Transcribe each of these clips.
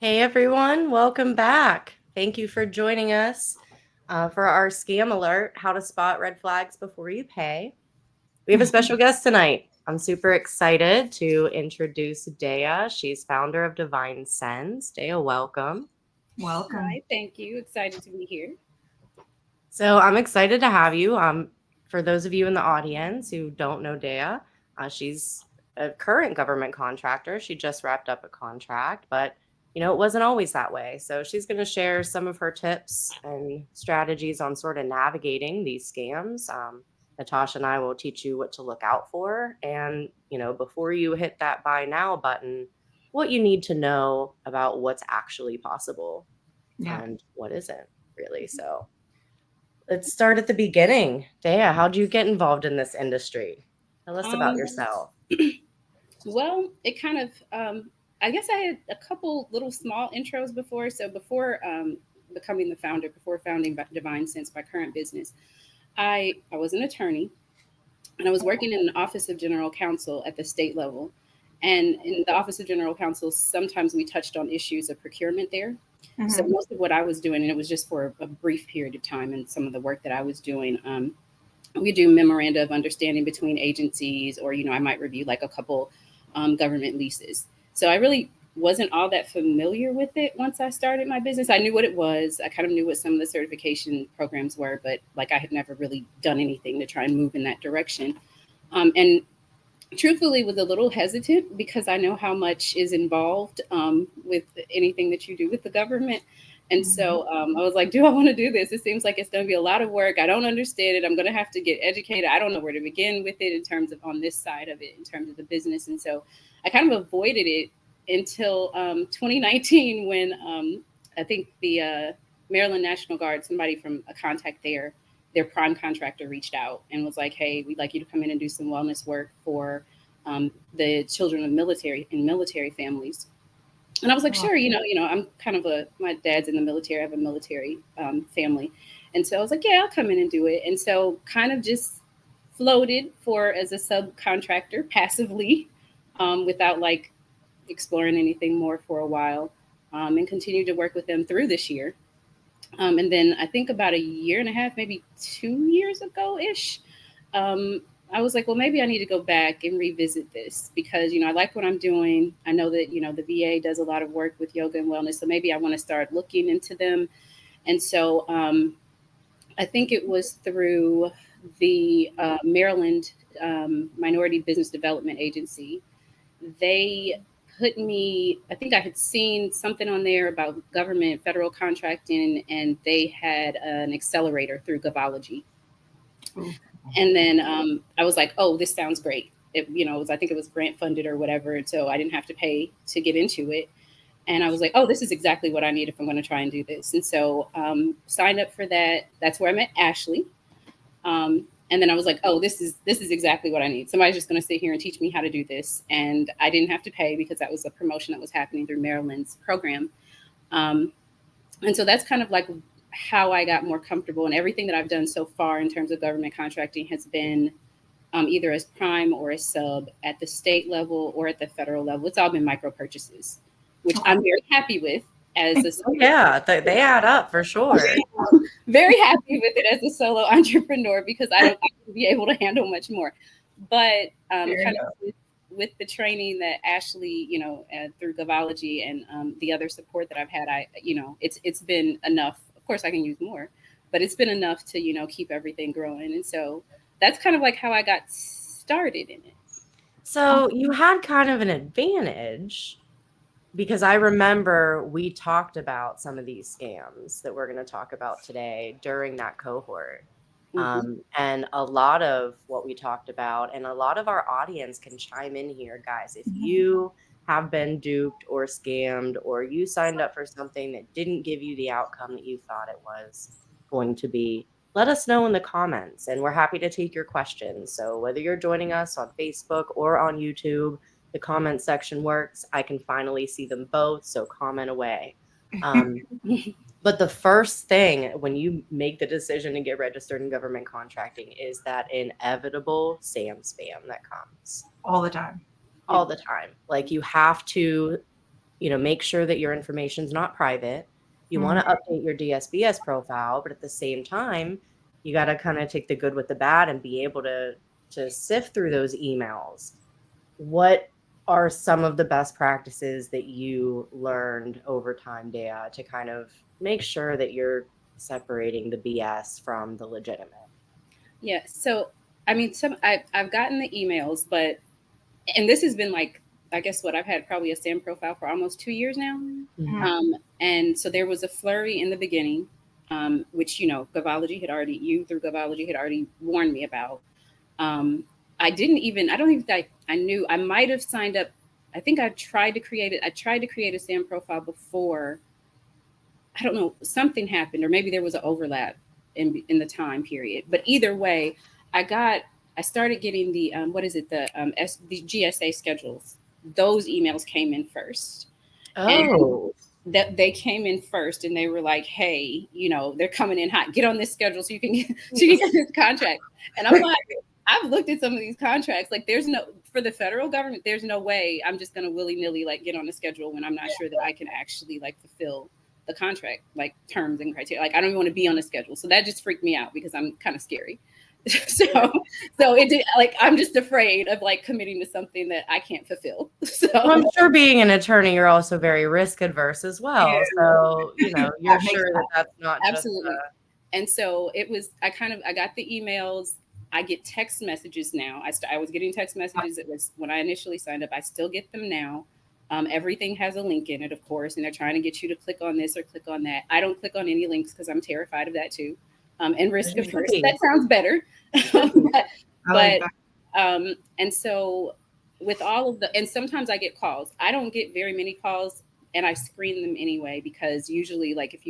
Hey everyone, welcome back. Thank you for joining us for our scam alert, how to spot red flags before you pay. We have a special guest tonight. I'm super excited to introduce Dea. She's founder of Divine Sense. Dea, welcome. Welcome. Hi, thank you. Excited to be here. So I'm excited to have you. For those of you in the audience who don't know Dea, she's a current government contractor. She just wrapped up a contract, but it wasn't always that way. So she's going to share some of her tips and strategies on sort of navigating these scams. Natasha and I will teach you what to look out for, and before you hit that buy now button, what you need to know about what's actually possible Yeah. and what isn't really. So let's start at the beginning. Dea, how'd you get involved in this industry? Tell us about Um, yourself. well, it kind of, I guess I had a couple little small intros before. So before becoming the founder, before founding Divine Sense, my current business, I was an attorney and I was working in an office of general counsel at the state level. And in the office of general counsel, sometimes we touched on issues of procurement there. So Mhm. most of what I was doing, and it was just for a brief period of time, and some of the work that I was doing, we do memoranda of understanding between agencies, or I might review like a couple government leases. So I really wasn't all that familiar with it once I started my business. I knew what it was. I kind of knew what some of the certification programs were, but like I had never really done anything to try and move in that direction. And truthfully was a little hesitant because I know how much is involved with anything that you do with the government. And Mhm. so I was like, do I want to do this? It seems like it's going to be a lot of work. I don't understand it. I'm going to have to get educated. I don't know where to begin with it in terms of on this side of it, in terms of the business. And so I kind of avoided it until 2019 when I think the Maryland National Guard, somebody from a contact there, their prime contractor reached out and was like, "Hey, we'd like you to come in and do some wellness work for the children of military families." And I was like, Oh, "Sure, I'm kind of my dad's in the military. I have a military family." And so I was like, "Yeah, I'll come in and do it." And so kind of just floated for as a subcontractor passively, without like exploring anything more for a while, and continued to work with them through this year. And then I think about a year and a half, maybe 2 years ago ish, um, I was like, well, maybe I need to go back and revisit this because, I like what I'm doing. I know that, the VA does a lot of work with yoga and wellness. So maybe I want to start looking into them. And so I think it was through the Maryland Minority Business Development Agency. They put me, I think I had seen something on there about government federal contracting, and they had an accelerator through Govology. ooh. And then I was like, oh, this sounds great. I think it was grant funded or whatever. And so I didn't have to pay to get into it. And I was like, oh, this is exactly what I need if I'm going to try and do this. And so signed up for that. That's where I met Ashley. And then I was like, oh, this is exactly what I need. Somebody's just going to sit here and teach me how to do this. And I didn't have to pay because that was a promotion that was happening through Maryland's program. Um, and so that's kind of like how I got more comfortable. And everything that I've done so far in terms of government contracting has been either as prime or as sub at the state level or at the federal level. It's all been micro purchases, which Okay. I'm very happy with as a Oh, yeah, they add up for sure. very happy with it as a solo entrepreneur because I would be able to handle much more. But Fair kind of enough. with the training that Ashley, through Govology and the other support that I've had, it's been enough. Of course, I can use more, but it's been enough to keep everything growing. And so that's kind of like how I got started in it. So you had kind of an advantage because I remember we talked about some of these scams that we're going to talk about today during that cohort. Hmm. And a lot of what we talked about, and a lot of our audience can chime in here, guys. If Mhm. you have been duped or scammed, or you signed up for something that didn't give you the outcome that you thought it was going to be, let us know in the comments, and we're happy to take your questions. So whether you're joining us on Facebook or on YouTube, the comment section works. I can finally see them both, so comment away. Um, but the first thing when you make the decision to get registered in government contracting is that inevitable SAM spam that comes All the time. Yeah. all the time. Like you have to, make sure that your information's not private. You want to update your DSBS profile, but at the same time, you got to kind of take the good with the bad and be able to sift through those emails. What are some of the best practices that you learned over time, Dea, to kind of make sure that you're separating the BS from the legitimate? Yeah. So, I mean, I've gotten the emails, and this has been like, I guess I've had probably a SAM profile for almost 2 years now. Mm-hmm. And so there was a flurry in the beginning, which, GovOlogy had already warned me about. I don't even think I knew. I might have signed up. I think I tried to create a SAM profile before. I don't know, something happened, or maybe there was an overlap in the time period. But either way, I started getting the the GSA schedules. Those emails came in first. Oh, that they came in first, and they were like, "Hey, they're coming in hot. Get on this schedule so you can get this contract." And I'm like, I've looked at some of these contracts. Like, for the federal government, there's no way I'm just going to willy-nilly like get on the schedule when I'm not sure that I can actually like fulfill the contract, like terms and criteria. Like, I don't even want to be on the schedule. So that just freaked me out because I'm kind of scary. So it did, like, I'm just afraid of like committing to something that I can't fulfill. So I'm sure being an attorney, you're also very risk adverse as well. Yeah. So, you're sure that that's not absolutely. And so it was, I got the emails. I get text messages now. I was getting text messages. It was when I initially signed up. I still get them now. Everything has a link in it, of course, and they're trying to get you to click on this or click on that. I don't click on any links because I'm terrified of that too. And risk averse. That sounds better. And so with all of and sometimes I get calls. I don't get very many calls, and I screen them anyway, because usually, like, if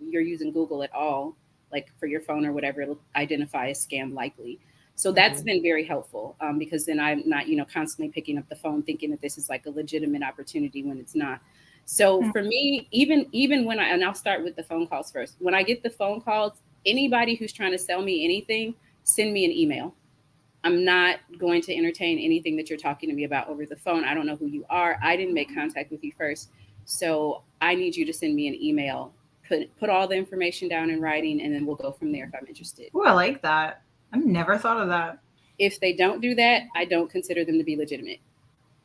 you're using Google at all, like for your phone or whatever, it'll identify a scam likely. So that's been very helpful, because then I'm not, constantly picking up the phone thinking that this is like a legitimate opportunity when it's not. So for me, even when and I'll start with the phone calls first. When I get the phone calls, anybody who's trying to sell me anything, send me an email. I'm not going to entertain anything that you're talking to me about over the phone. I don't know who you are. I didn't make contact with you first. So I need you to send me an email, put all the information down in writing, and then we'll go from there if I'm interested. Oh, I like that. I've never thought of that. If they don't do that, I don't consider them to be legitimate.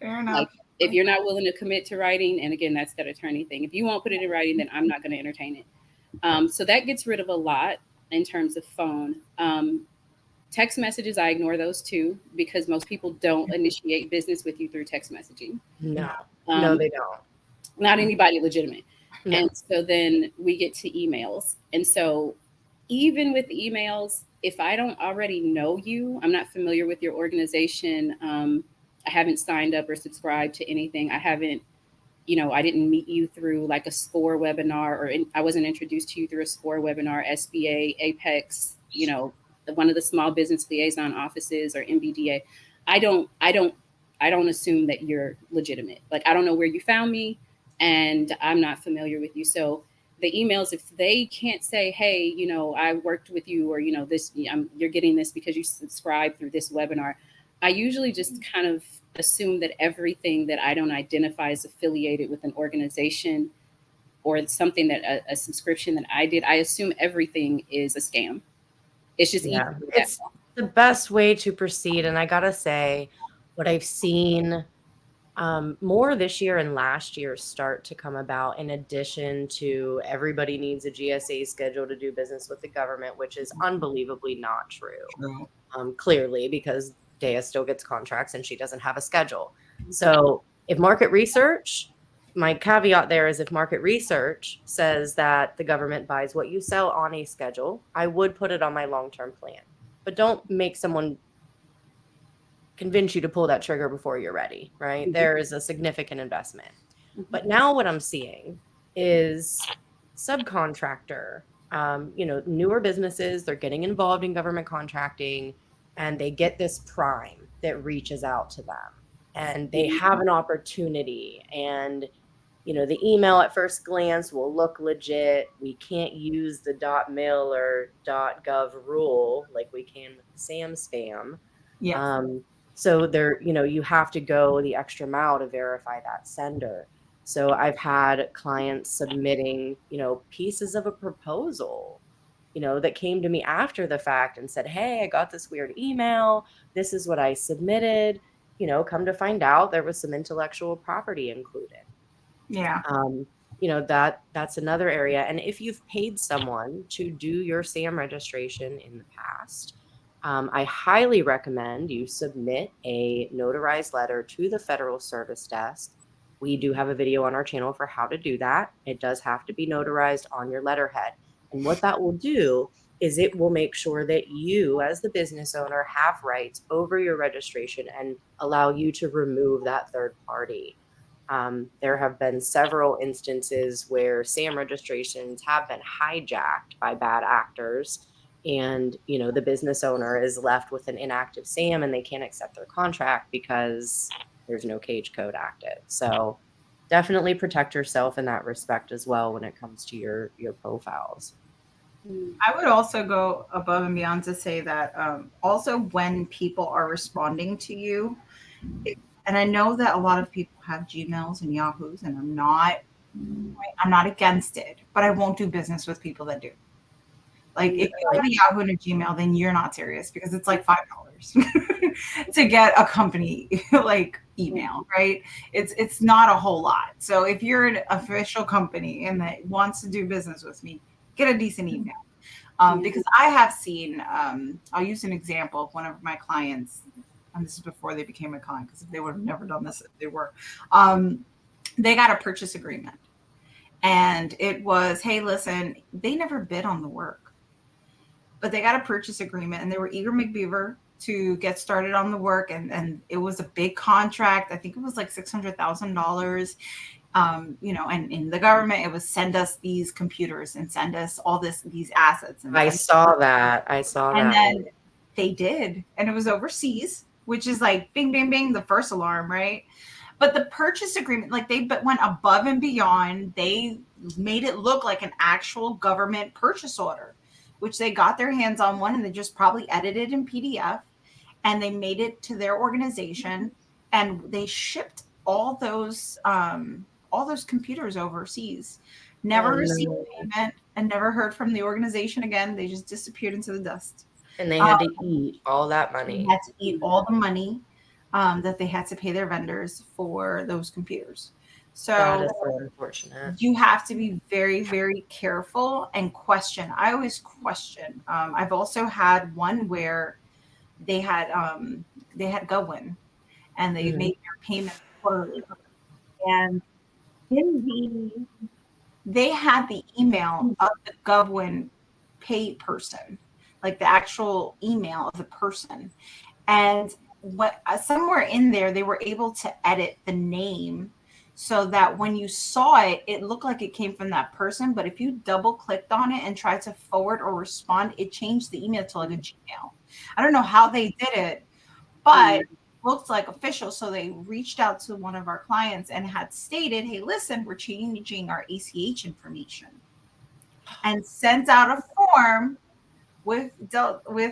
Fair enough. Like, if you're not willing to commit to writing, and again, that's that attorney thing. If you won't put it in writing, then I'm not going to entertain it. So that gets rid of a lot in terms of phone. Text messages, I ignore those too, because most people don't initiate business with you through text messaging. No, no, they don't. Not anybody legitimate. No. And so then we get to emails. And so even with emails, if I don't already know you, I'm not familiar with your organization, I haven't signed up or subscribed to anything. I didn't meet you through like a SCORE webinar, or I wasn't introduced to you through a SCORE webinar, SBA, Apex, one of the small business liaison offices, or MBDA. I don't assume that you're legitimate. Like, I don't know where you found me, and I'm not familiar with you. So the emails, if they can't say, hey, I worked with you, or, you're getting this because you subscribe through this webinar, I usually just kind of assume that everything that I don't identify as affiliated with an organization or something that a subscription that I did, I assume everything is a scam. It's just it's the best way to proceed. And I gotta say, what I've seen more this year and last year start to come about, in addition to everybody needs a GSA schedule to do business with the government, which is unbelievably not true. Clearly, because Dea still gets contracts and she doesn't have a schedule. So if market research, my caveat there is, if market research says that the government buys what you sell on a schedule, I would put it on my long-term plan. But don't make someone convince you to pull that trigger before you're ready, right? Mm-hmm. There is a significant investment. Mm-hmm. But now what I'm seeing is subcontractor, newer businesses, they're getting involved in government contracting, and they get this prime that reaches out to them, and they have an opportunity, and the email at first glance will look legit. We can't use the .mil or .gov rule like we can with SAM spam. Yeah. So there, you have to go the extra mile to verify that sender. So I've had clients submitting, pieces of a proposal, that came to me after the fact and said, hey, I got this weird email. This is what I submitted. Come to find out there was some intellectual property included. Yeah. That's another area. And if you've paid someone to do your SAM registration in the past, I highly recommend you submit a notarized letter to the Federal Service Desk. We do have a video on our channel for how to do that. It does have to be notarized on your letterhead. And what that will do is it will make sure that you, as the business owner, have rights over your registration and allow you to remove that third party. There have been several instances where SAM registrations have been hijacked by bad actors, and the business owner is left with an inactive SAM and they can't accept their contract because there's no cage code active. So definitely protect yourself in that respect as well when it comes to your profiles. I would also go above and beyond to say that also when people are responding to you, and I know that a lot of people have Gmails and Yahoos, and I'm not against it, but I won't do business with people that do. Like if you have a Yahoo and a Gmail, then you're not serious, because it's like $5 to get a company like email, right? It's not a whole lot. So if you're an official company and that wants to do business with me, get a decent email. Because I have seen, I'll use an example of one of my clients, and this is before they became a client, because they would have never done this if they were. They got a purchase agreement, and it was, hey, listen, they never bid on the work, but they got a purchase agreement, and they were eager McBeaver to get started on the work, and it was a big contract. I think it was like $600,000. And in the government, it was send us these computers and send us all these assets. And I saw that. And then they did, and it was overseas, which is like bing, bing, bing, the first alarm, right? But the purchase agreement, like they went above and beyond. They made it look like an actual government purchase order, which they got their hands on one, and they just probably edited in PDF, and they made it to their organization, and they shipped all those computers overseas. Never received payment and never heard from the organization again. They just disappeared into the dust. And they had to eat all that money. They had to eat all the money that they had to pay their vendors for those computers. So that is so unfortunate. You have to be very, very careful and question. I always question. I've also had one where they had GovWin, and they made their payment quarterly, and they had the email of the GovWin pay person, like the actual email of the person. And somewhere in there, they were able to edit the name so that when you saw it, it looked like it came from that person. But if you double clicked on it and tried to forward or respond, it changed the email to like a Gmail. I don't know how they did it, but looked like official. So they reached out to one of our clients and had stated, hey, listen, we're changing our ACH information, and sent out a form with Delta's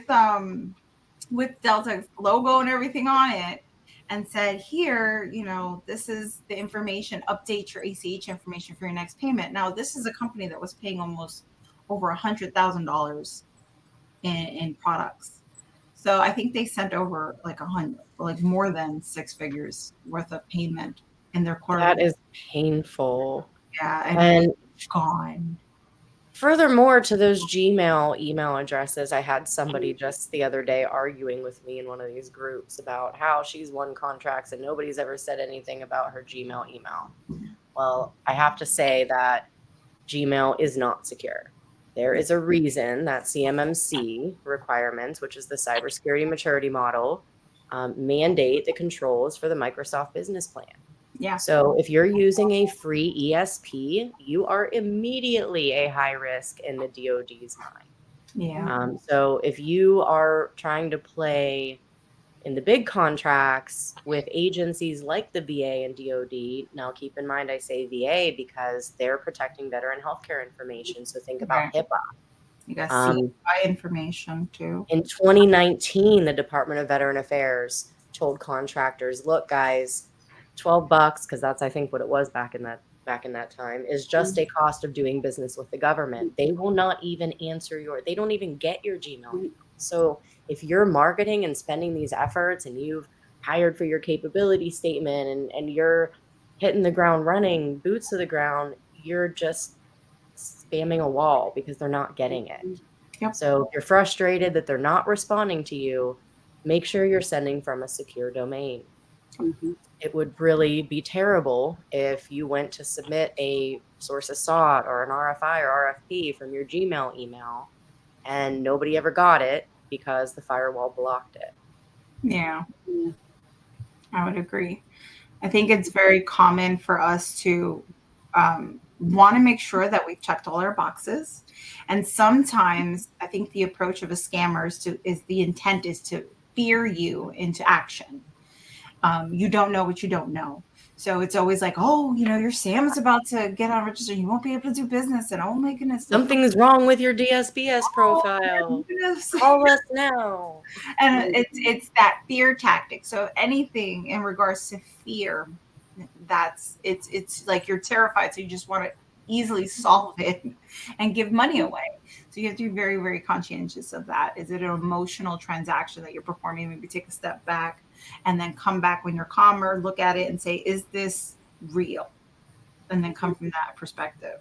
logo and everything on it, and said, here, this is the information, update your ACH information for your next payment. Now, this is a company that was paying almost over $100,000 in products. So I think they sent over like more than six figures worth of payment in their quarter. That is painful. Yeah, and it's gone. Furthermore, to those Gmail email addresses, I had somebody just the other day arguing with me in one of these groups about how she's won contracts and nobody's ever said anything about her Gmail email. Well, I have to say that Gmail is not secure. There is a reason that CMMC requirements, which is the cybersecurity maturity model, mandate the controls for the Microsoft Business Plan. Yeah. So if you're using a free ESP, you are immediately a high risk in the DoD's mind. Yeah. So if you are trying to play in the big contracts with agencies like the VA and DoD, now keep in mind I say VA because they're protecting veteran healthcare information. So think about HIPAA. You got CFI information too. In 2019, the Department of Veteran Affairs told contractors, look, guys, $12, because that's, I think, what it was back in that back in that time, is just a cost of doing business with the government. They will not even answer they don't even get your Gmail. So if you're marketing and spending these efforts and you've hired for your capability statement and you're hitting the ground running, boots to the ground, you're just spamming a wall because they're not getting it. Yep. So if you're frustrated that they're not responding to you, make sure you're sending from a secure domain. It would really be terrible if you went to submit a source of SOT or an RFI or RFP from your Gmail email and nobody ever got it because the firewall blocked it. Yeah, I would agree. I think it's very common for us to want to make sure that we've checked all our boxes. And sometimes I think the approach of a scammer is the intent is to fear you into action. You don't know what you don't know. So it's always like, oh, your SAM is about to get unregistered. You won't be able to do business. And oh my goodness. Something's wrong with your DSBS profile. Call us now. And it's that fear tactic. So anything in regards to fear, it's like you're terrified. So you just want to easily solve it and give money away. So you have to be very, very conscientious of that. Is it an emotional transaction that you're performing? Maybe take a step back and then come back when you're calmer, look at it and say, is this real? And then come from that perspective.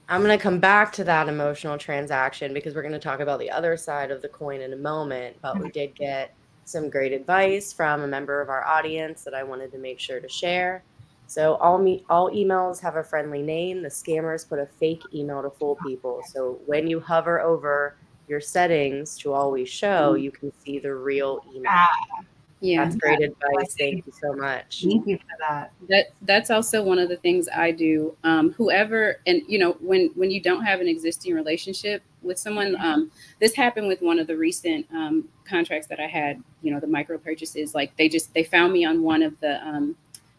I'm going to come back to that emotional transaction because we're going to talk about the other side of the coin in a moment. But we did get some great advice from a member of our audience that I wanted to make sure to share. So all emails have a friendly name. The scammers put a fake email to fool people. So when you hover over your settings to always show, you can see the real email. Yeah, that's great advice. Thank you so much. Thank you for that. That's also one of the things I do. Whoever, and when you don't have an existing relationship with someone, this happened with one of the recent contracts that I had. The micro purchases, like they found me on one of the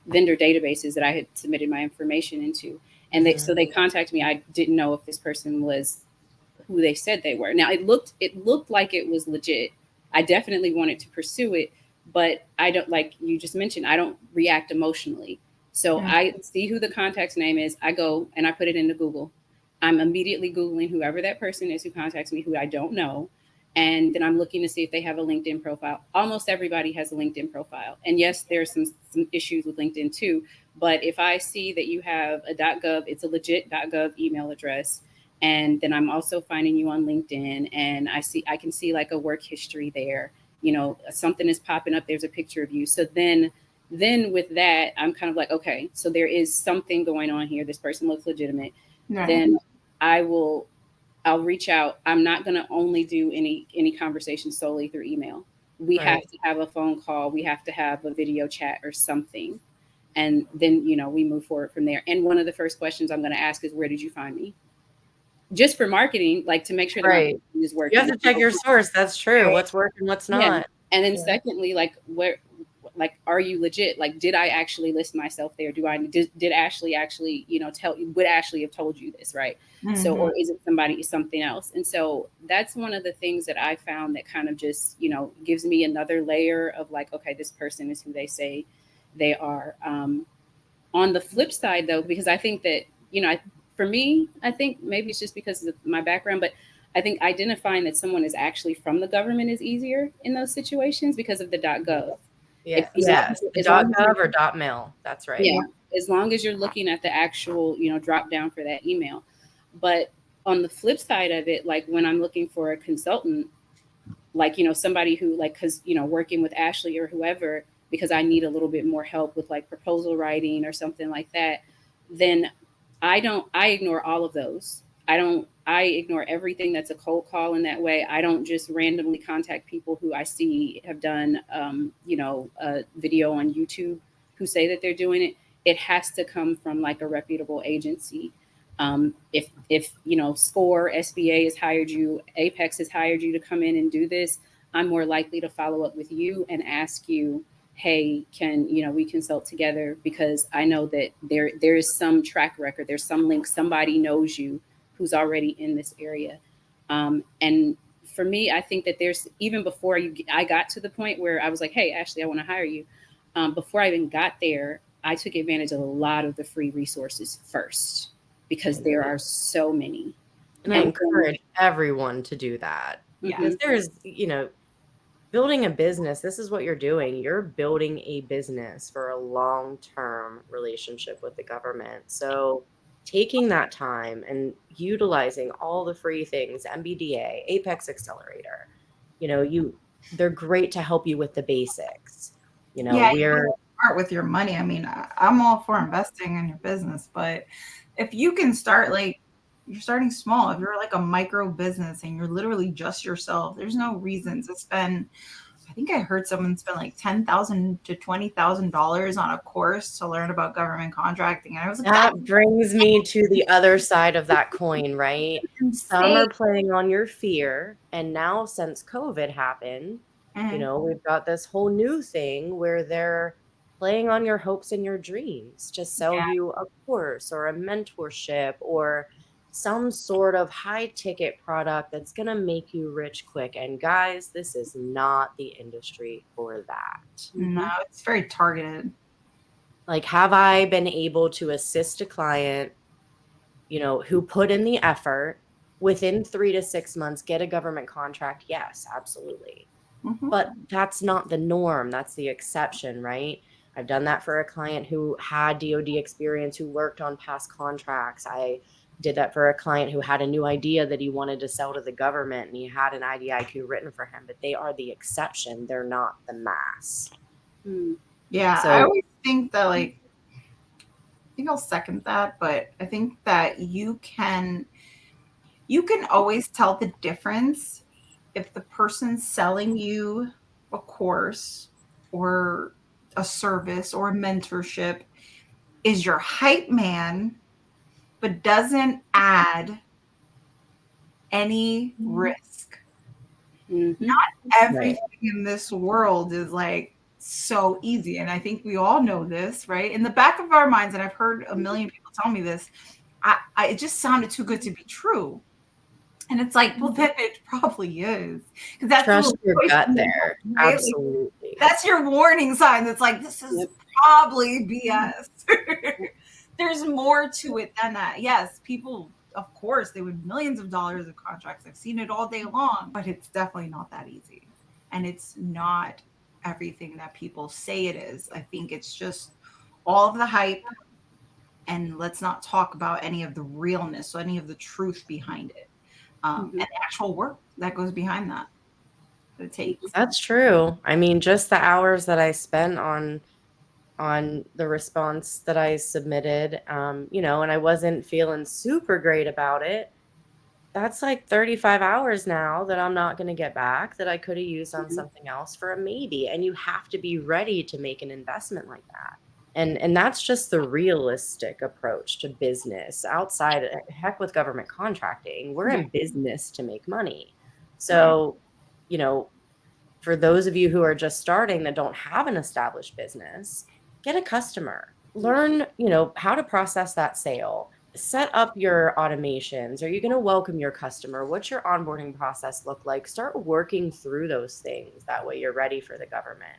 vendor databases that I had submitted my information into, and they contacted me. I didn't know if this person was who they said they were. Now it looked like it was legit. I definitely wanted to pursue it. But I don't, like you just mentioned, I don't react emotionally. So I see who the contact's name is. I go and I put it into Google. I'm immediately Googling whoever that person is who contacts me, who I don't know. And then I'm looking to see if they have a LinkedIn profile. Almost everybody has a LinkedIn profile. And yes, there's some issues with LinkedIn too. But if I see that you have a .gov, it's a legit .gov email address. And then I'm also finding you on LinkedIn, and I can see like a work history there. Something is popping up. There's a picture of you. So then with that, I'm kind of like, okay, so there is something going on here. This person looks legitimate. Right. Then I'll reach out. I'm not going to only do any conversation solely through email. We have to have a phone call. We have to have a video chat or something. And then, we move forward from there. And one of the first questions I'm going to ask is, where did you find me? Just for marketing, like to make sure that marketing is working. You have to check your source. That's true. What's working, what's not. Yeah. And then secondly, like are you legit? Like, did I actually list myself there? Did Ashley actually, would Ashley have told you this? Right. Mm-hmm. So, or is it something else? And so that's one of the things that I found that kind of just, gives me another layer of like, okay, this person is who they say they are. On the flip side though, because I think that, for me, I think maybe it's just because of my background, but I think identifying that someone is actually from the government is easier in those situations because of the .gov. Yes, the .gov or .mil. That's right. Yeah, as long as you're looking at the actual, drop down for that email. But on the flip side of it, like when I'm looking for a consultant, like, somebody who because, working with Ashley or whoever, because I need a little bit more help with like proposal writing or something like that, then I ignore all of those. I ignore everything that's a cold call in that way. I don't just randomly contact people who I see have done, a video on YouTube who say that they're doing it. It has to come from like a reputable agency. If SCORE, SBA has hired you, Apex has hired you to come in and do this, I'm more likely to follow up with you and ask you, hey, can we consult together? Because I know that there is some track record, there's some link, somebody knows you who's already in this area. And for me, I think that there's, even before I got to the point where I was like, hey, Ashley, I want to hire you. Before I even got there, I took advantage of a lot of the free resources first because there are so many. And I encourage everyone to do that. Yeah. Because there's, building a business, this is what you're doing. You're building a business for a long-term relationship with the government. So taking that time and utilizing all the free things, MBDA, Apex Accelerator, they're great to help you with the basics. We're smart with your money. I mean, I'm all for investing in your business, but if you can start you're starting small, if you're like a micro business and you're literally just yourself, there's no reason to spend. I think I heard someone spend like $10,000 to $20,000 on a course to learn about government contracting. And I was like, that brings me to the other side of that coin, right? Some are playing on your fear. And now since COVID happened, we've got this whole new thing where they're playing on your hopes and your dreams to sell you a course or a mentorship or some sort of high ticket product that's going to make you rich quick. And guys, this is not the industry for that. No, it's very targeted. Like, have I been able to assist a client, who put in the effort within 3 to 6 months, get a government contract? Yes, absolutely. Mm-hmm. But that's not the norm. That's the exception, right? I've done that for a client who had DoD experience, who worked on past contracts. I did that for a client who had a new idea that he wanted to sell to the government, and he had an IDIQ written for him, but they are the exception. They're not the mass. Yeah, So, I always think that I think I'll second that, but I think that you can always tell the difference if the person selling you a course or a service or a mentorship is your hype man, but doesn't add any risk. Not everything in this world is so easy. And I think we all know this, right? In the back of our minds, and I've heard a million people tell me this, it just sounded too good to be true. And it's well, then it probably is. Because that's trust your gut there. Right? Absolutely. That's your warning sign. That's this is probably BS. There's more to it than that. Yes, people, of course, they win millions of dollars of contracts. I've seen it all day long, but it's definitely not that easy. And it's not everything that people say it is. I think it's just all of the hype. And let's not talk about any of the realness, so any of the truth behind it. And the actual work that goes behind that it takes. That's true. I mean, just the hours that I spent on the response that I submitted, and I wasn't feeling super great about it. That's 35 hours now that I'm not going to get back that I could have used on something else for a maybe. And you have to be ready to make an investment like that. And that's just the realistic approach to business. Outside, heck with government contracting, we're in business to make money. So, for those of you who are just starting that don't have an established business, get a customer. Learn, how to process that sale. Set up your automations. Are you going to welcome your customer? What's your onboarding process look like? Start working through those things. That way you're ready for the government.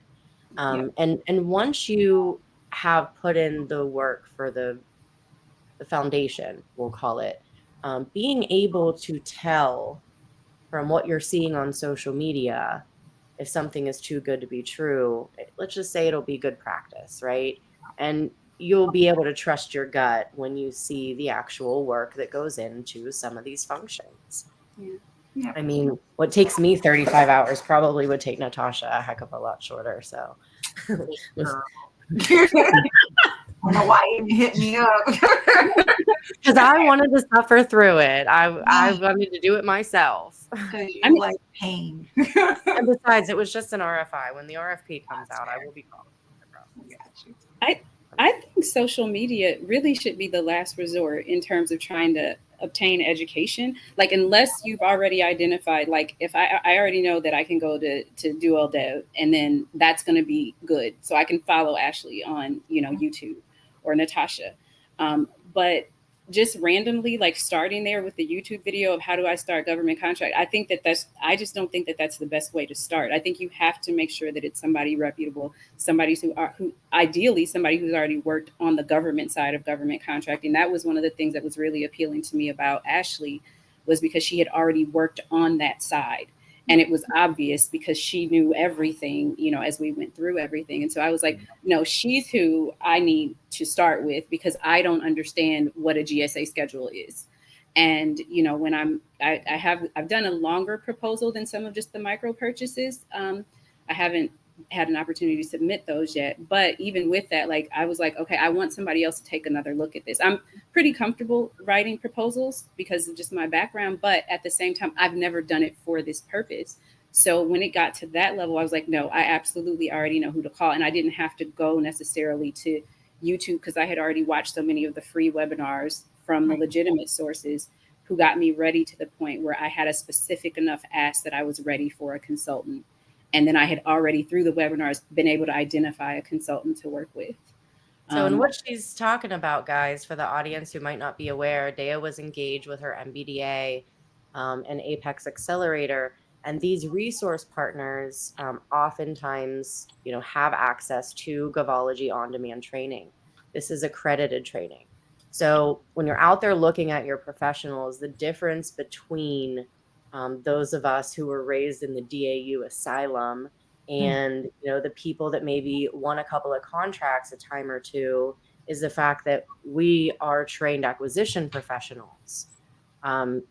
And once you have put in the work for the foundation, we'll call it, being able to tell from what you're seeing on social media if something is too good to be true. Let's just say it'll be good practice, right? And you'll be able to trust your gut when you see the actual work that goes into some of these functions. Yeah. I mean, what takes me 35 hours probably would take Natasha a heck of a lot shorter. So I don't know why you hit me up. Because I wanted to suffer through it. I wanted to do it myself. I like pain. And besides, it was just an RFI. When the RFP comes out, I will be calling. I think social media really should be the last resort in terms of trying to obtain education. Unless you've already identified, if I already know that I can go to WOSB, and then that's going to be good. So I can follow Ashley on, YouTube or Natasha. But just randomly like starting there with the YouTube video of how do I start government contract, I think I just don't think that that's the best way to start. I think you have to make sure that it's somebody reputable, who ideally somebody who's already worked on the government side of government contracting. That was one of the things that was really appealing to me about Ashley, was because she had already worked on that side. And it was obvious because she knew everything, as we went through everything. And so I was like, no, she's who I need to start with, because I don't understand what a GSA schedule is. And, when I've done a longer proposal than some of just the micro purchases. I haven't had an opportunity to submit those yet. But even with that, like, I was like, okay, I want somebody else to take another look at this. I'm pretty comfortable writing proposals because of just my background. But at the same time, I've never done it for this purpose. So when it got to that level, I was like, no, I absolutely already know who to call. And I didn't have to go necessarily to YouTube, because I had already watched so many of the free webinars from the legitimate sources who got me ready to the point where I had a specific enough ask that I was ready for a consultant. And then I had already, through the webinars, been able to identify a consultant to work with. So in what she's talking about, guys, for the audience who might not be aware, Dea was engaged with her MBDA and Apex Accelerator. And these resource partners oftentimes, have access to Govology on-demand training. This is accredited training. So when you're out there looking at your professionals, the difference between those of us who were raised in the DAU asylum and, the people that maybe won a couple of contracts a time or two is the fact that we are trained acquisition professionals. I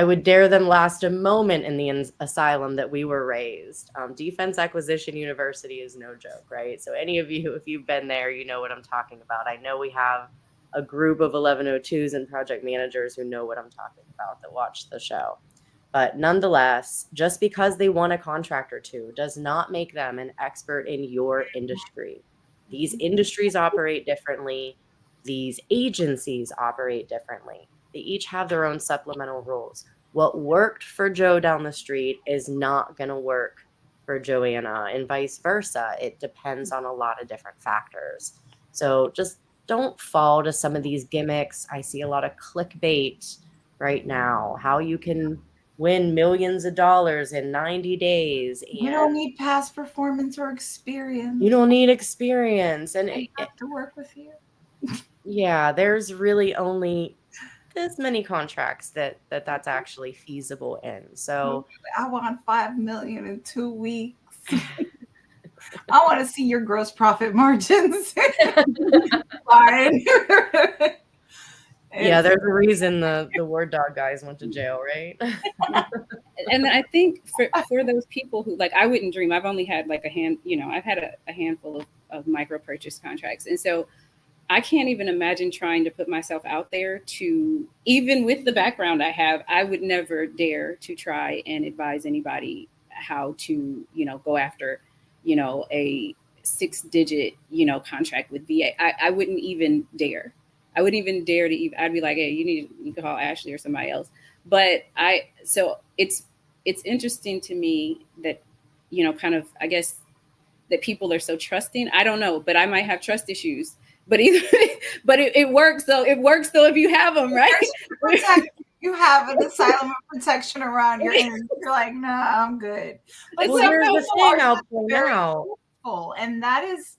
would dare them last a moment in the asylum that we were raised. Defense Acquisition University is no joke, right? So any of you, if you've been there, you know what I'm talking about. I know we have a group of 1102s and project managers who know what I'm talking about that watch the show. But nonetheless, just because they won a contract or two does not make them an expert in your industry. These industries operate differently. These agencies operate differently. They each have their own supplemental rules. What worked for Joe down the street is not going to work for Joanna, and vice versa. It depends on a lot of different factors. So just don't fall to some of these gimmicks. I see a lot of clickbait right now, how you can win millions of dollars in 90 days. And you don't need past performance or experience. You don't need experience. And I have to work with you. Yeah, there's really only this many contracts that's actually feasible in. So I want 5 million in 2 weeks. I want to see your gross profit margins. Fine. Yeah, there's a reason the Word Dog guys went to jail, right? And I think for those people who, like, I wouldn't dream. I've only had like I've had a handful of micro purchase contracts. And so I can't even imagine trying to put myself out there to, even with the background I have, I would never dare to try and advise anybody how to, go after, a 6-digit, contract with VA. I wouldn't even dare. I wouldn't even dare to even, I'd be like, hey, you can call Ashley or somebody else. But so it's interesting to me that, kind of, I guess, that people are so trusting. I don't know, but I might have trust issues. But it works though. It works though if you have them, right? You have an asylum of protection around your ears. You're like, nah, I'm good. But well, here's the thing I'll point out. And that is,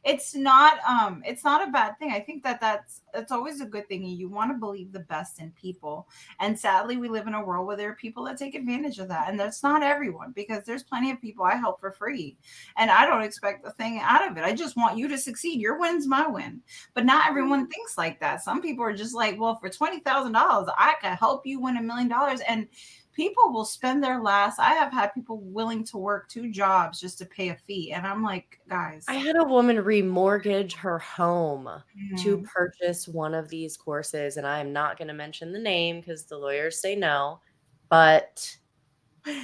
it's not a bad thing. I think that's always a good thing. You want to believe the best in people. And sadly, we live in a world where there are people that take advantage of that. And that's not everyone, because there's plenty of people I help for free. And I don't expect a thing out of it. I just want you to succeed. Your win's my win. But not everyone thinks like that. Some people are just like, well, for $20,000, I can help you win $1 million. And people will spend their last. I have had people willing to work 2 jobs just to pay a fee. And I'm like, guys. I had a woman remortgage her home to purchase one of these courses. And I'm not going to mention the name because the lawyers say no. But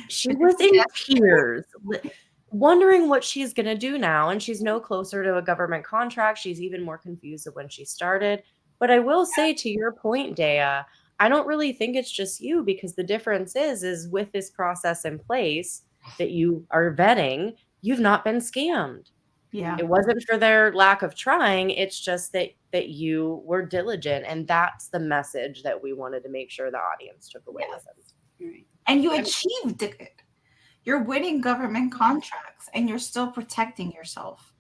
she was in tears, wondering what she's going to do now. And she's no closer to a government contract. She's even more confused than when she started. But I will say, to your point, Dea, I don't really think it's just you, because the difference is with this process in place that you are vetting, you've not been scammed. Yeah. It wasn't for their lack of trying. It's just that you were diligent. And that's the message that we wanted to make sure the audience took away with them. Right. And you achieved it. You're winning government contracts and you're still protecting yourself.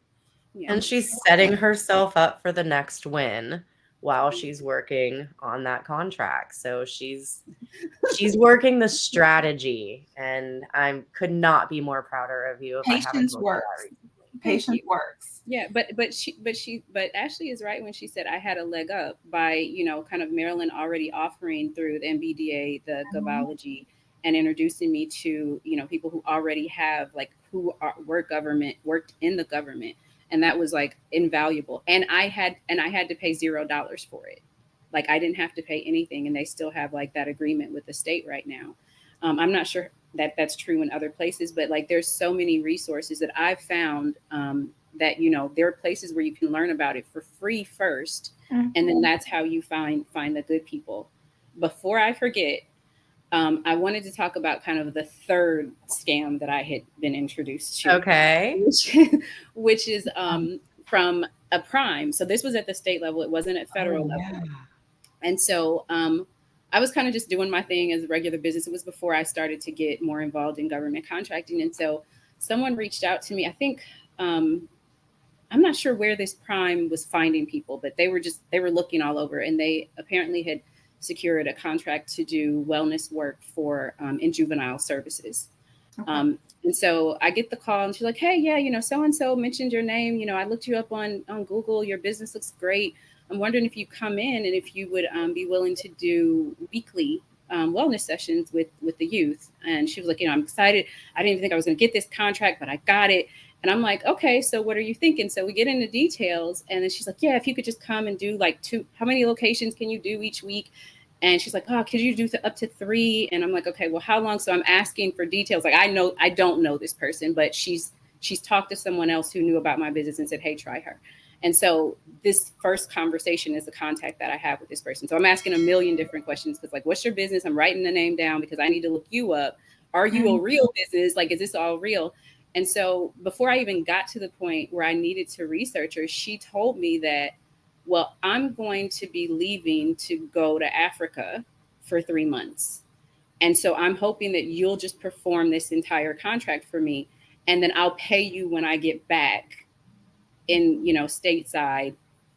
Yeah. And she's setting herself up for the next win while she's working on that contract. So she's working the strategy, and I could not be more prouder of you. If Patience I works. Patience works. Yeah, but Ashley is right when she said I had a leg up by, kind of Maryland already offering through the MBDA, the GovOlogy, and introducing me to, people who already have worked in the government. And that was like invaluable. And I had to pay $0 for it. Like I didn't have to pay anything, and they still have like that agreement with the state right now. I'm not sure that that's true in other places, but like there's so many resources that I've found that, there are places where you can learn about it for free first. And then that's how you find the good people. Before I forget, I wanted to talk about kind of the third scam that I had been introduced to. Okay. Which is from a prime. So this was at the state level. It wasn't at federal level. And so I was kind of just doing my thing as a regular business. It was before I started to get more involved in government contracting. And so someone reached out to me. I think, I'm not sure where this prime was finding people, but they were looking all over, and they apparently had secured a contract to do wellness work for in juvenile services. Okay. And so I get the call, and she's like, hey, yeah, so-and-so mentioned your name. I looked you up on Google. Your business looks great. I'm wondering if you come in and if you would be willing to do weekly wellness sessions with the youth. And she was like, I'm excited. I didn't even think I was going to get this contract, but I got it. And I'm like, okay, so what are you thinking? So we get into details, and then she's like, yeah, if you could just come and do like how many locations can you do each week? And she's like, oh, could you do up to 3? And I'm like, okay, well, how long? So I'm asking for details. Like, I don't know this person, but she's talked to someone else who knew about my business and said, hey, try her. And so this first conversation is the contact that I have with this person. So I'm asking a million different questions, because like, what's your business? I'm writing the name down because I need to look you up. Are you a real business? Like, is this all real? And so before I even got to the point where I needed to research her, she told me that, well, I'm going to be leaving to go to Africa for 3 months. And so I'm hoping that you'll just perform this entire contract for me, and then I'll pay you when I get back in, stateside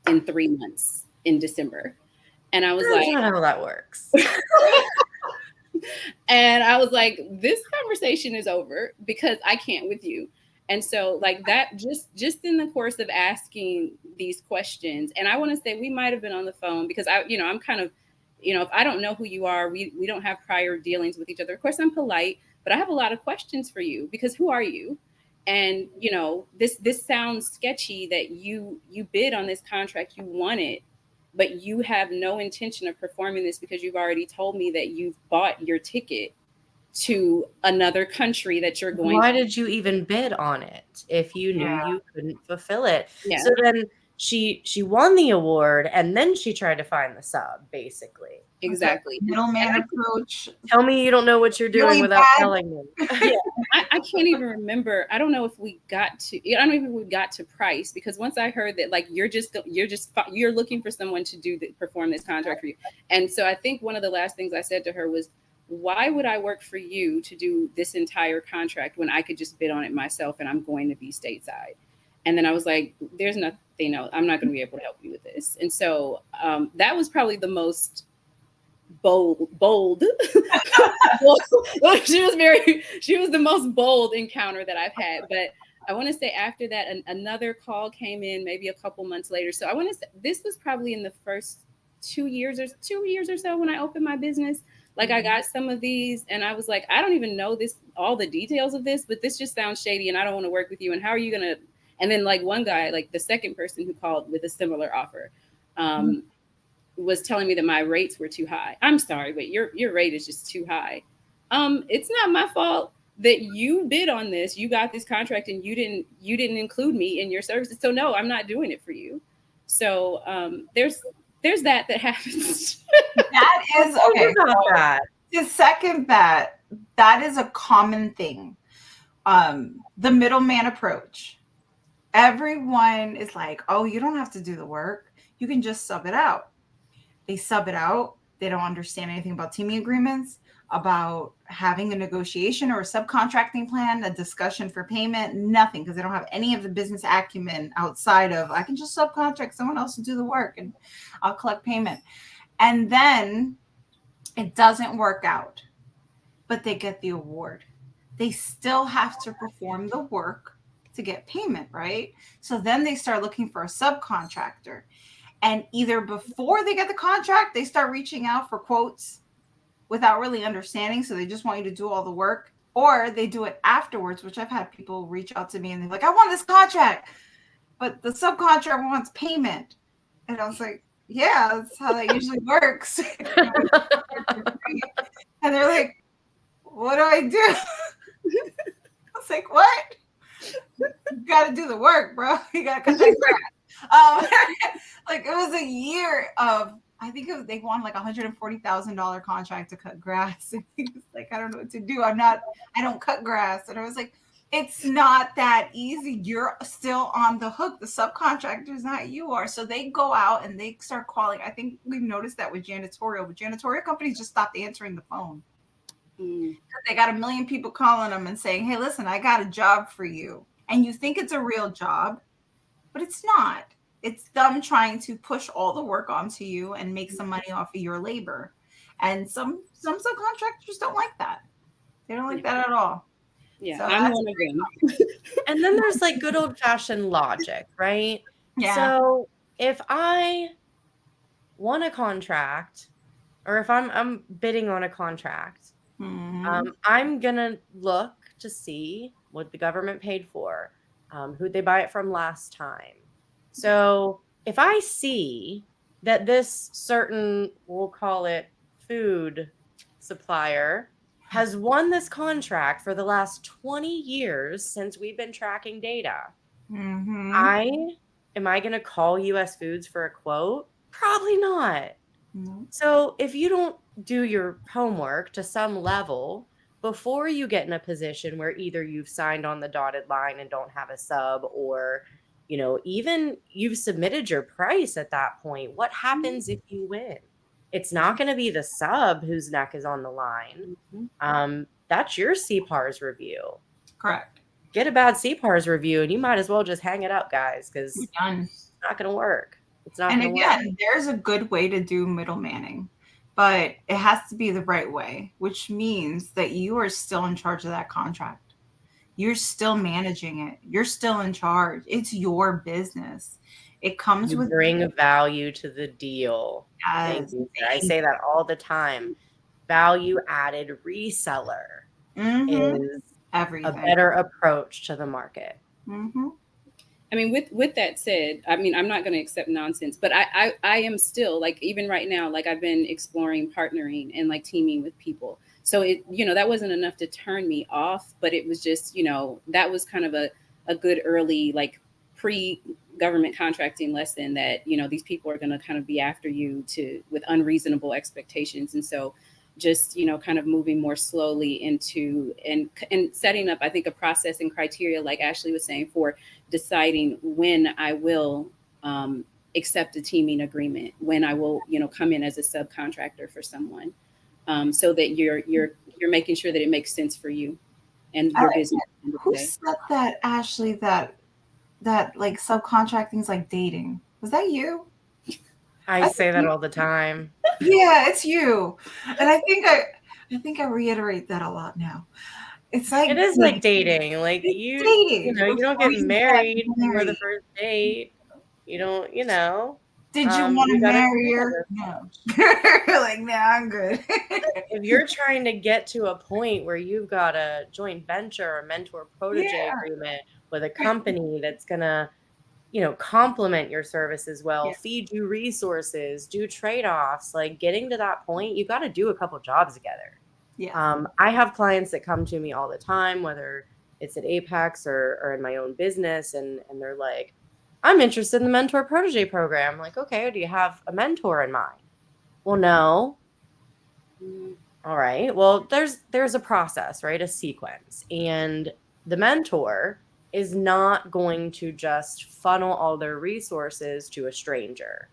in 3 months in December. And I was like, I don't know how that works. And I was like, this conversation is over because I can't with you. And so like that, just in the course of asking these questions, and I want to say we might have been on the phone because I'm kind of, if I don't know who you are, we don't have prior dealings with each other. Of course, I'm polite, but I have a lot of questions for you because who are you? And, this sounds sketchy that you bid on this contract, you won it, but you have no intention of performing this because you've already told me that you've bought your ticket to another country that you're going. Why did you even bid on it if you knew you couldn't fulfill it? Yeah. So then she won the award, and then she tried to find the sub, basically. Exactly. Middleman approach. Tell me you don't know what you're doing really without bad. telling me. Yeah, I can't even remember. I don't know if we got to price, because once I heard that like you're looking for someone to perform this contract for you. And so I think one of the last things I said to her was, why would I work for you to do this entire contract when I could just bid on it myself and I'm going to be stateside? And then I was like, there's nothing else. I'm not going to be able to help you with this. And so that was probably the most bold. She was the most bold encounter that I've had. But I want to say after that, another call came in maybe a couple months later. So I want to say this was probably in the first 2 years or so when I opened my business. Like I got some of these and I was like, I don't even know all the details of this, but this just sounds shady and I don't want to work with you. And how are you going to? And then like one guy, like the second person who called with a similar offer, was telling me that my rates were too high. I'm sorry, but your rate is just too high. It's not my fault that you bid on this. You got this contract and you didn't include me in your services. So no, I'm not doing it for you. So there's that happens. That is okay. That. To second that is a common thing. The middleman approach. everyone is like, oh, you don't have to do the work. You can just sub it out. They sub it out. They don't understand anything about teaming agreements, about having a negotiation or a subcontracting plan, a discussion for payment, nothing, because they don't have any of the business acumen outside of, I can just subcontract someone else to do the work and I'll collect payment. And then it doesn't work out, but they get the award. They still have to perform the work to get payment, right? So then they start looking for a subcontractor. And either before they get the contract, they start reaching out for quotes without really understanding. So they just want you to do all the work, or they do it afterwards, which I've had people reach out to me and they're like, I want this contract, but the subcontractor wants payment. And I was like, yeah, that's how that usually works. And they're like, what do I do? I was like, what? You got to do the work, bro. You got to cut that grass. Like it was a year of, I think they won like $140,000 contract to cut grass. And he was like, I don't know what to do. I don't cut grass. And I was like, it's not that easy. You're still on the hook. The subcontractors, not you are. So they go out and they start calling. I think we've noticed that with janitorial. But janitorial companies just stopped answering the phone. They got a million people calling them and saying, hey, listen, I got a job for you. And you think it's a real job, but it's not. It's them trying to push all the work onto you and make some money off of your labor. And some subcontractors don't like that. They don't like that at all. Yeah, so I'm one of them. And then there's like good old fashioned logic, right? Yeah. So if I won a contract, or if I'm bidding on a contract, I'm gonna look to see what the government paid for, who'd they buy it from last time. So if I see that this certain, we'll call it food supplier, has won this contract for the last 20 years since we've been tracking data, am I going to call US Foods for a quote? Probably not. So if you don't do your homework to some level before you get in a position where either you've signed on the dotted line and don't have a sub, or even you've submitted your price at that point, what happens if you win? It's not going to be the sub whose neck is on the line. That's your CPARS review. Correct. Get a bad CPARS review and you might as well just hang it up, guys, because it's not going to work. It's not going to work. And again, there's a good way to do middlemaning, but it has to be the right way, which means that you are still in charge of that contract. You're still managing it. You're still in charge. It's your business. It comes with bring value to the deal. Yes. I say that all the time. Value added reseller is everything. A better approach to the market. I mean, with that said, I mean, I'm not going to accept nonsense, but I am still, like, even right now, like, I've been exploring partnering and like teaming with people. So it, that wasn't enough to turn me off, but it was just, that was kind of a good early, like, pre-government contracting lesson that, these people are going to kind of be after you with unreasonable expectations. And so just, kind of moving more slowly into and setting up, I think, a process and criteria, like Ashley was saying, for deciding when I will accept a teaming agreement, when I will, come in as a subcontractor for someone, so that you're making sure that it makes sense for you and your business. Who said that, Ashley, that like subcontracting is like dating? Was that you? I say that all the time. Yeah, it's you. And I think I reiterate that a lot now. It's like, it is like dating. Like you don't get married for the first date. You don't, Did you want to marry her? No. Like, nah, I'm good. If you're trying to get to a point where you've got a joint venture or mentor protege agreement with a company that's gonna, complement your services well, feed you resources, do trade-offs, like getting to that point, you got to do a couple jobs together. I have clients that come to me all the time, whether it's at Apex or in my own business, and they're like, I'm interested in the mentor protege program. I'm like, okay, do you have a mentor in mind? Well, no. All right. Well, there's a process, right? A sequence. And the mentor is not going to just funnel all their resources to a stranger.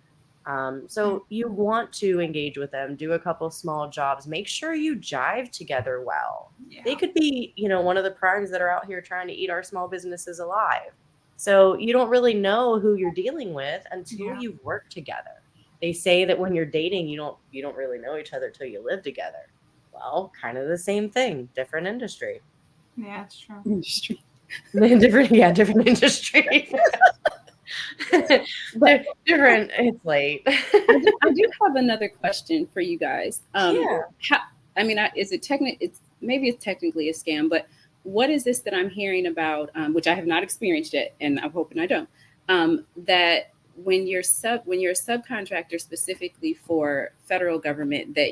So you want to engage with them, do a couple small jobs, make sure you jive together well. Yeah. They could be, one of the primes that are out here trying to eat our small businesses alive. So you don't really know who you're dealing with until you work together. They say that when you're dating, you don't really know each other till you live together. Well, kind of the same thing, different industry. Yeah, it's true. Industry. different industry. But different. It's late. I do have another question for you guys. Yeah. Is it maybe it's technically a scam, but what is this that I'm hearing about, which I have not experienced yet, and I'm hoping I don't, that when you're a subcontractor specifically for federal government, that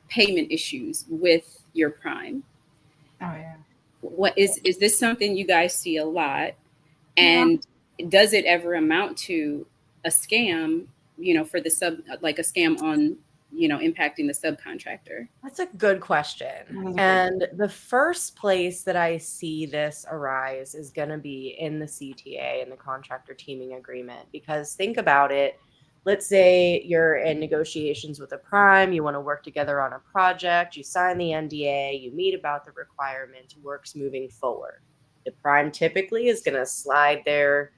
payment issues with your prime. Oh yeah. What is this something you guys see a lot? And does it ever amount to a scam, for the like a scam on, impacting the subcontractor? That's a good question. And the first place that I see this arise is going to be in the CTA and the contractor teaming agreement, because think about it. Let's say you're in negotiations with a prime, you want to work together on a project, you sign the NDA, you meet about the requirements, work's moving forward. The prime typically is going to slide their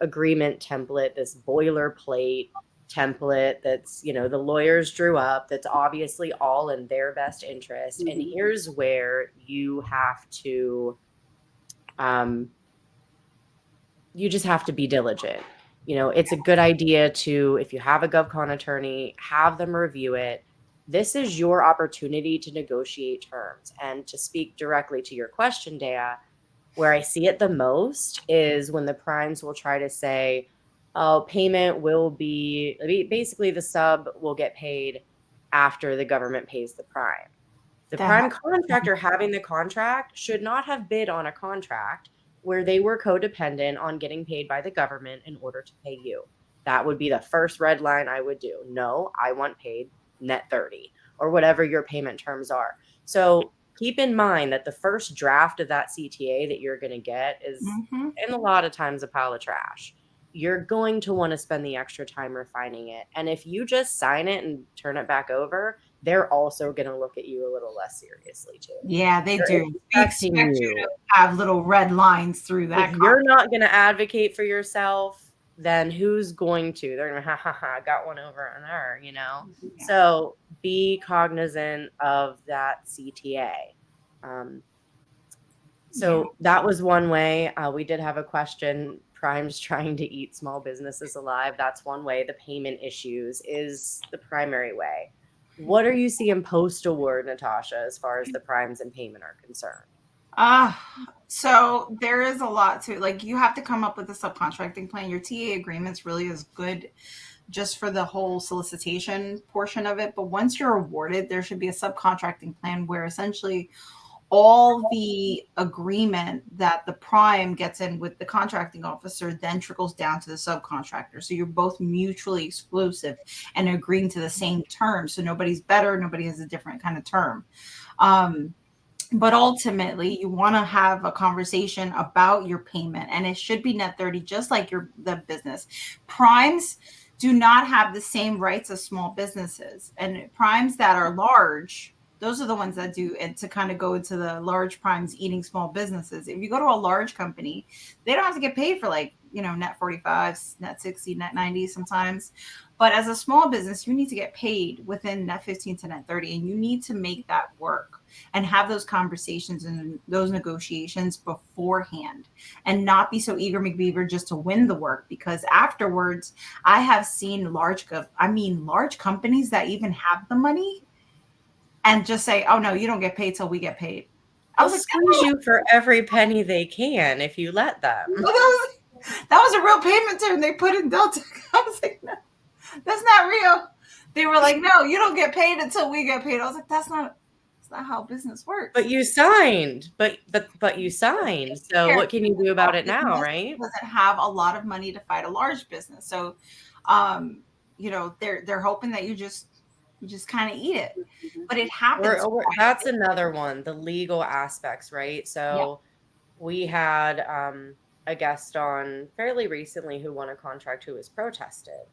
agreement template, this boilerplate template that's, the lawyers drew up, that's obviously all in their best interest. And here's where you have to, you just have to be diligent. It's a good idea to, if you have a GovCon attorney, have them review it. This is your opportunity to negotiate terms. And to speak directly to your question, Dea, where I see it the most is when the primes will try to say, oh, payment will be, basically the sub will get paid after the government pays the prime. The prime contractor having the contract should not have bid on a contract where they were codependent on getting paid by the government in order to pay you. That would be the first red line I would do. No, I want paid net 30 or whatever your payment terms are. So keep in mind that the first draft of that CTA that you're going to get is, and a lot of times, a pile of trash. You're going to want to spend the extra time refining it. And if you just sign it and turn it back over, they're also going to look at you a little less seriously too. Yeah, they do. They expect you to have little red lines through that. If you're not going to advocate for yourself, then who's going to? They're going to, got one over on her, Yeah. So be cognizant of that CTA. That was one way. We did have a question. Primes trying to eat small businesses alive. That's one way. The payment issues is the primary way. What are you seeing post-award, Natasha, as far as the primes and payment are concerned? So there is a lot to, like, you have to come up with a subcontracting plan. Your TA agreements really is good just for the whole solicitation portion of it. But once you're awarded, there should be a subcontracting plan where essentially all the agreement that the prime gets in with the contracting officer then trickles down to the subcontractor. So you're both mutually exclusive and agreeing to the same terms. So nobody's better, nobody has a different kind of term. But ultimately, you want to have a conversation about your payment, and it should be net 30, just like the business. Primes do not have the same rights as small businesses, and primes that are large, those are the ones that do it, to kind of go into the large primes eating small businesses. If you go to a large company, they don't have to get paid for net 45, net 60, net 90 sometimes. But as a small business, you need to get paid within net 15 to net 30, and you need to make that work and have those conversations and those negotiations beforehand and not be so eager McBeaver just to win the work, because afterwards I have seen large companies that even have the money and just say, oh no, you don't get paid till we get paid. I'll squeeze you for every penny they can if you let them. Well, that was a real payment term they put in Delta. I was like, no, that's not real. They were like, no, you don't get paid until we get paid. I was like, that's not how business works. But you signed. But you signed. So what can you do about it now, right? Doesn't have a lot of money to fight a large business. So they're hoping that you just kind of eat it. But it happens. That's another one, the legal aspects, right? So we had a guest on fairly recently who won a contract who was protested.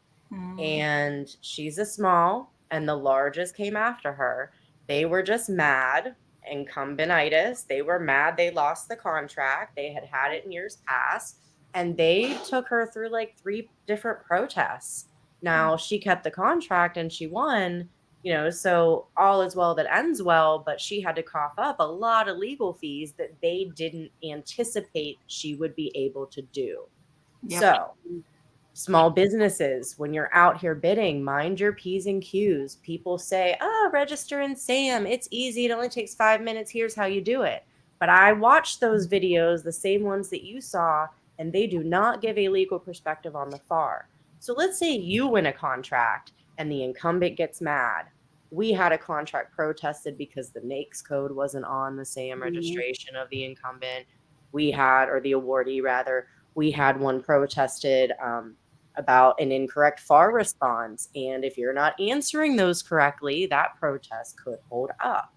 And she's a small, and the largest came after her. They were just mad, incumbentitis. They were mad they lost the contract. They had had it in years past, and they took her through like 3 different protests. Now she kept the contract and she won, so all is well that ends well, but she had to cough up a lot of legal fees that they didn't anticipate she would be able to do. Yep. So small businesses, when you're out here bidding, mind your P's and Q's. People say, register in SAM. It's easy. It only takes 5 minutes. Here's how you do it. But I watched those videos, the same ones that you saw, and they do not give a legal perspective on the FAR. So let's say you win a contract and the incumbent gets mad. We had a contract protested because the NAICS code wasn't on the SAM registration of the incumbent. We had, or the awardee rather, we had one protested about an incorrect FAR response. And if you're not answering those correctly, that protest could hold up.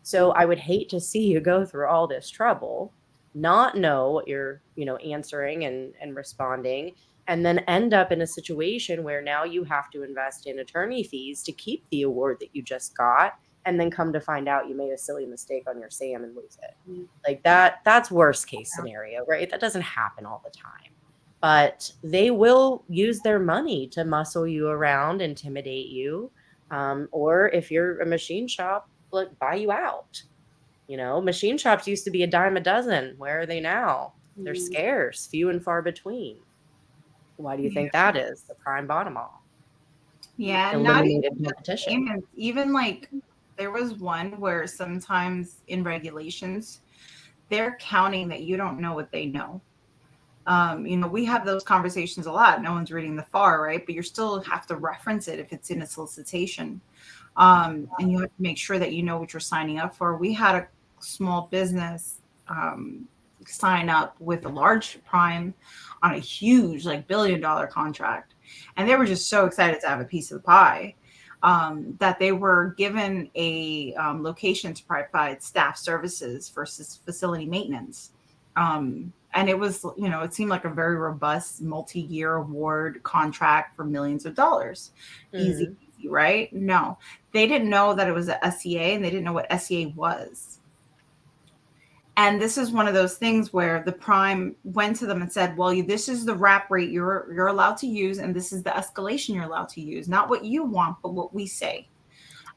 So I would hate to see you go through all this trouble, not know what you're, answering and responding, and then end up in a situation where now you have to invest in attorney fees to keep the award that you just got, and then come to find out you made a silly mistake on your SAM and lose it. Like that's worst case scenario, right? That doesn't happen all the time. But they will use their money to muscle you around, intimidate you, or if you're a machine shop, buy you out. Machine shops used to be a dime a dozen. Where are they now? They're scarce, few and far between. Why do you think that is? The prime bought them all. Yeah, eliminated competition. Even like there was one where sometimes in regulations, they're counting that you don't know what they know. We have those conversations a lot. No one's reading the FAR, right? But you still have to reference it if it's in a solicitation. And you have to make sure that you know what you're signing up for. We had a small business sign up with a large prime on a huge, like, $1 billion contract. And they were just so excited to have a piece of the pie that they were given a location to provide staff services versus facility maintenance. And it was, it seemed like a very robust multi-year award contract for millions of dollars. Easy, right? No, they didn't know that it was a SEA, and they didn't know what SEA was. And this is one of those things where the prime went to them and said, well, this is the wrap rate you're allowed to use, and this is the escalation you're allowed to use. Not what you want, but what we say.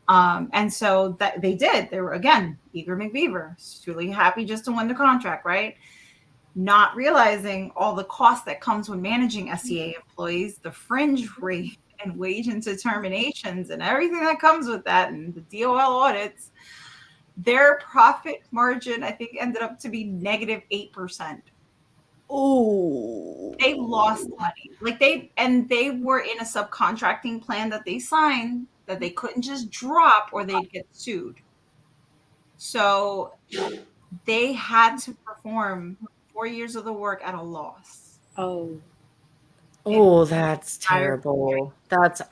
And so that they did. They were, again, eager McBeaver, truly happy just to win the contract, right? Not realizing all the cost that comes with managing SEA employees, the fringe rate and wage indeterminations and everything that comes with that, and the DOL audits. Their profit margin, I think, ended up to be -8%. Oh, they lost money. They were in a subcontracting plan that they signed that they couldn't just drop or they'd get sued. So they had to perform 4 years of the work at a loss. Oh, that's terrible. That's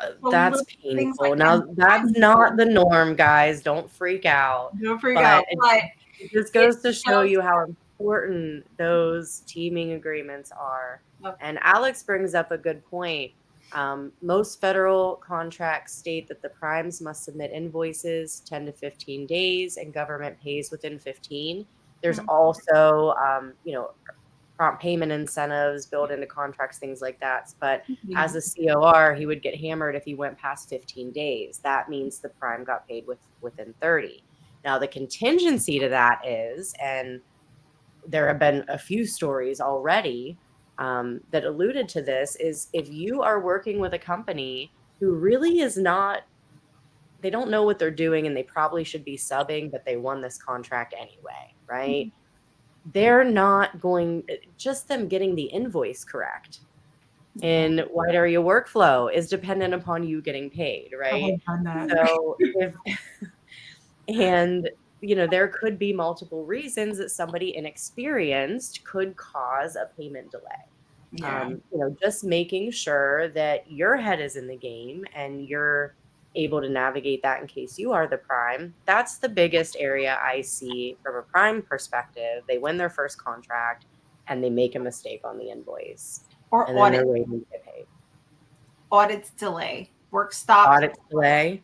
painful. Now, that's not the norm, guys. Don't freak out. Don't freak out. But it just goes to show you how important those teaming agreements are. And Alex brings up a good point. Most federal contracts state that the primes must submit invoices 10 to 15 days, and government pays within 15. There's also, prompt payment incentives built into contracts, things like that. But as a COR, he would get hammered if he went past 15 days. That means the prime got paid within 30. Now, the contingency to that is, and there have been a few stories already that alluded to this, is if you are working with a company who really is not, they don't know what they're doing and they probably should be subbing, but they won this contract anyway, right? They're not going, just them getting the invoice correct in wide area workflow is dependent upon you getting paid, right? So there could be multiple reasons that somebody inexperienced could cause a payment delay. Just making sure that your head is in the game and you're able to navigate that in case you are the prime. That's the biggest area I see from a prime perspective. They win their first contract and they make a mistake on the invoice. Or and then audit. they're waiting to get paid. Audits delay. Work stops. Audits delay.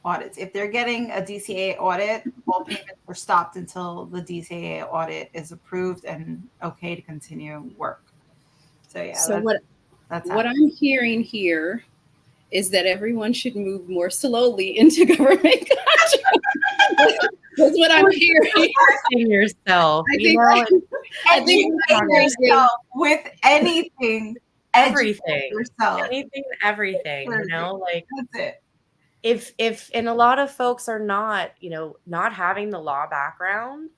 Audits. If they're getting a DCA audit, all payments are stopped until the DCA audit is approved and okay to continue work. So yeah. So what I'm hearing here is that everyone should move more slowly into government contracts. That's what I'm hearing. Yourself. I think yourself with anything. Everything. Yourself. Anything, everything. Like that's it. If and a lot of folks are not, not having the law background,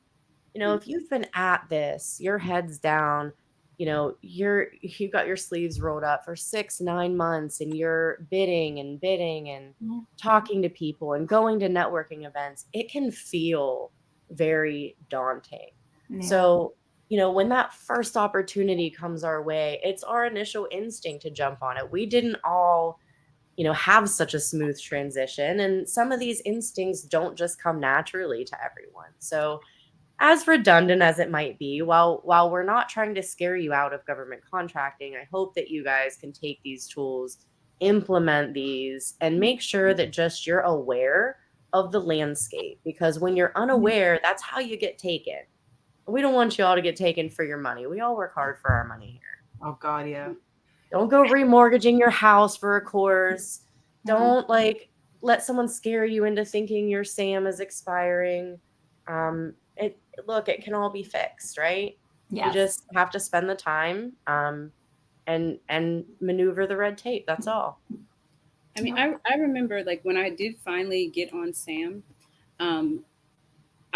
if you've been at this, your head's down, you got your sleeves rolled up for 6-9 months and you're bidding and talking to people and going to networking events, it can feel very daunting. Yeah. So, when that first opportunity comes our way, it's our initial instinct to jump on it. We didn't all, have such a smooth transition. And some of these instincts don't just come naturally to everyone. So as redundant as it might be, while we're not trying to scare you out of government contracting, I hope that you guys can take these tools, implement these, and make sure that just you're aware of the landscape. Because when you're unaware, that's how you get taken. We don't want you all to get taken for your money. We all work hard for our money here. Oh God, yeah. Don't go remortgaging your house for a course. Don't let someone scare you into thinking your SAM is expiring. It can all be fixed, right? Yes. You just have to spend the time and maneuver the red tape. That's all. I mean, I remember when I did finally get on SAM,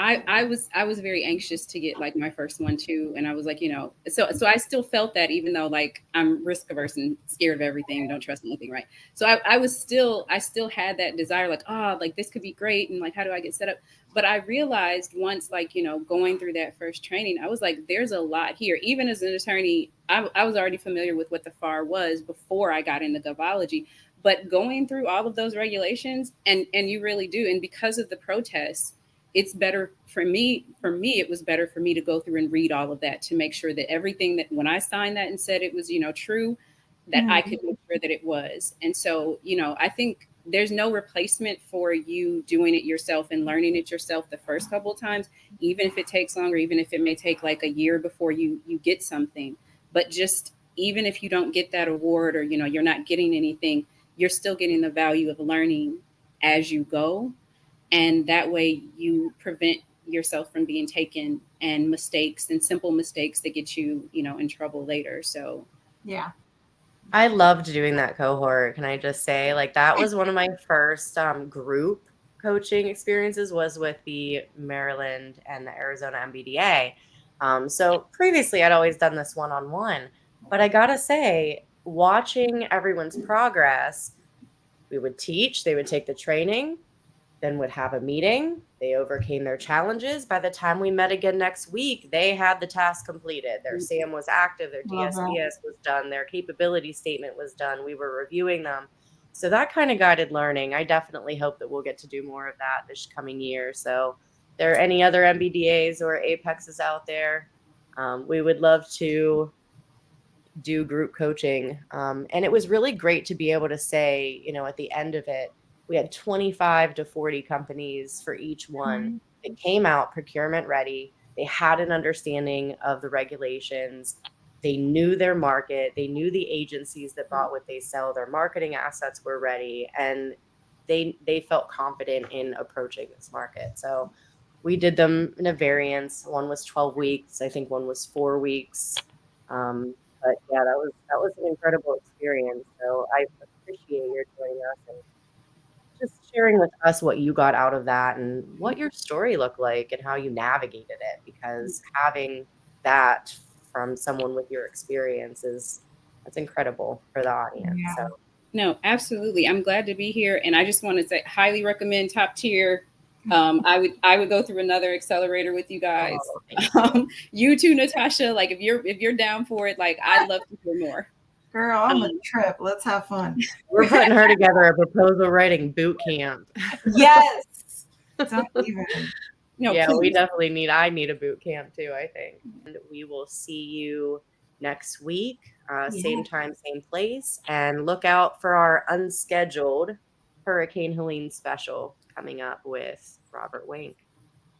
I was very anxious to get my first one too. And I was so I still felt that, even though I'm risk averse and scared of everything and don't trust anything. Right. So I still had that desire, this could be great. And how do I get set up? But I realized once, going through that first training, I was there's a lot here. Even as an attorney, I was already familiar with what the FAR was before I got into Govology. But going through all of those regulations, and you really do. And because of the protests, it's better for me. For me, it was better for me to go through and read all of that to make sure that everything that when I signed that and said it was, true, that I could make sure that it was. And so, I think there's no replacement for you doing it yourself and learning it yourself the first couple of times, even if it takes longer, even if it may take a year before you get something. But just even if you don't get that award or, you're not getting anything, you're still getting the value of learning as you go. And that way you prevent yourself from being taken and mistakes and simple mistakes that get you, in trouble later. So, yeah. I loved doing that cohort. Can I just say, that was one of my first group coaching experiences was with the Maryland and the Arizona MBDA. So previously I'd always done this one-on-one, but I gotta say, watching everyone's progress, we would teach, they would take the training, then would have a meeting. They overcame their challenges. By the time we met again next week, they had the task completed. Their SAM was active. Their DSBS was done. Their capability statement was done. We were reviewing them. So that kind of guided learning. I definitely hope that we'll get to do more of that this coming year. So if there are any other MBDAs or Apexes out there, we would love to do group coaching. And it was really great to be able to say, at the end of it, we had 25 to 40 companies for each one. It came out procurement ready. They had an understanding of the regulations. They knew their market. They knew the agencies that bought what they sell. Their marketing assets were ready. And they felt confident in approaching this market. So we did them in a variance. One was 12 weeks. I think one was 4 weeks. But yeah, that was an incredible experience. So I appreciate your joining us and just sharing with us what you got out of that and what your story looked like and how you navigated it, because having that from someone with your experience that's incredible for the audience. Yeah. So. No, absolutely. I'm glad to be here. And I just want to say, highly recommend Top Tier. I would go through another accelerator with you guys. You too, Natasha. If you're down for it, I'd love to hear more. Girl, I'm a trip. Let's have fun. We're putting her together a proposal writing boot camp. Yes. Don't even. No, Yeah, we please. definitely I need a boot camp too, I think. And we will see you next week, same time, same place. And look out for our unscheduled Hurricane Helene special coming up with Robert Wink.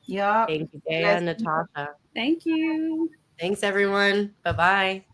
Yup. Thank you, Dan, Natasha. Thank you. Thanks, everyone. Bye-bye.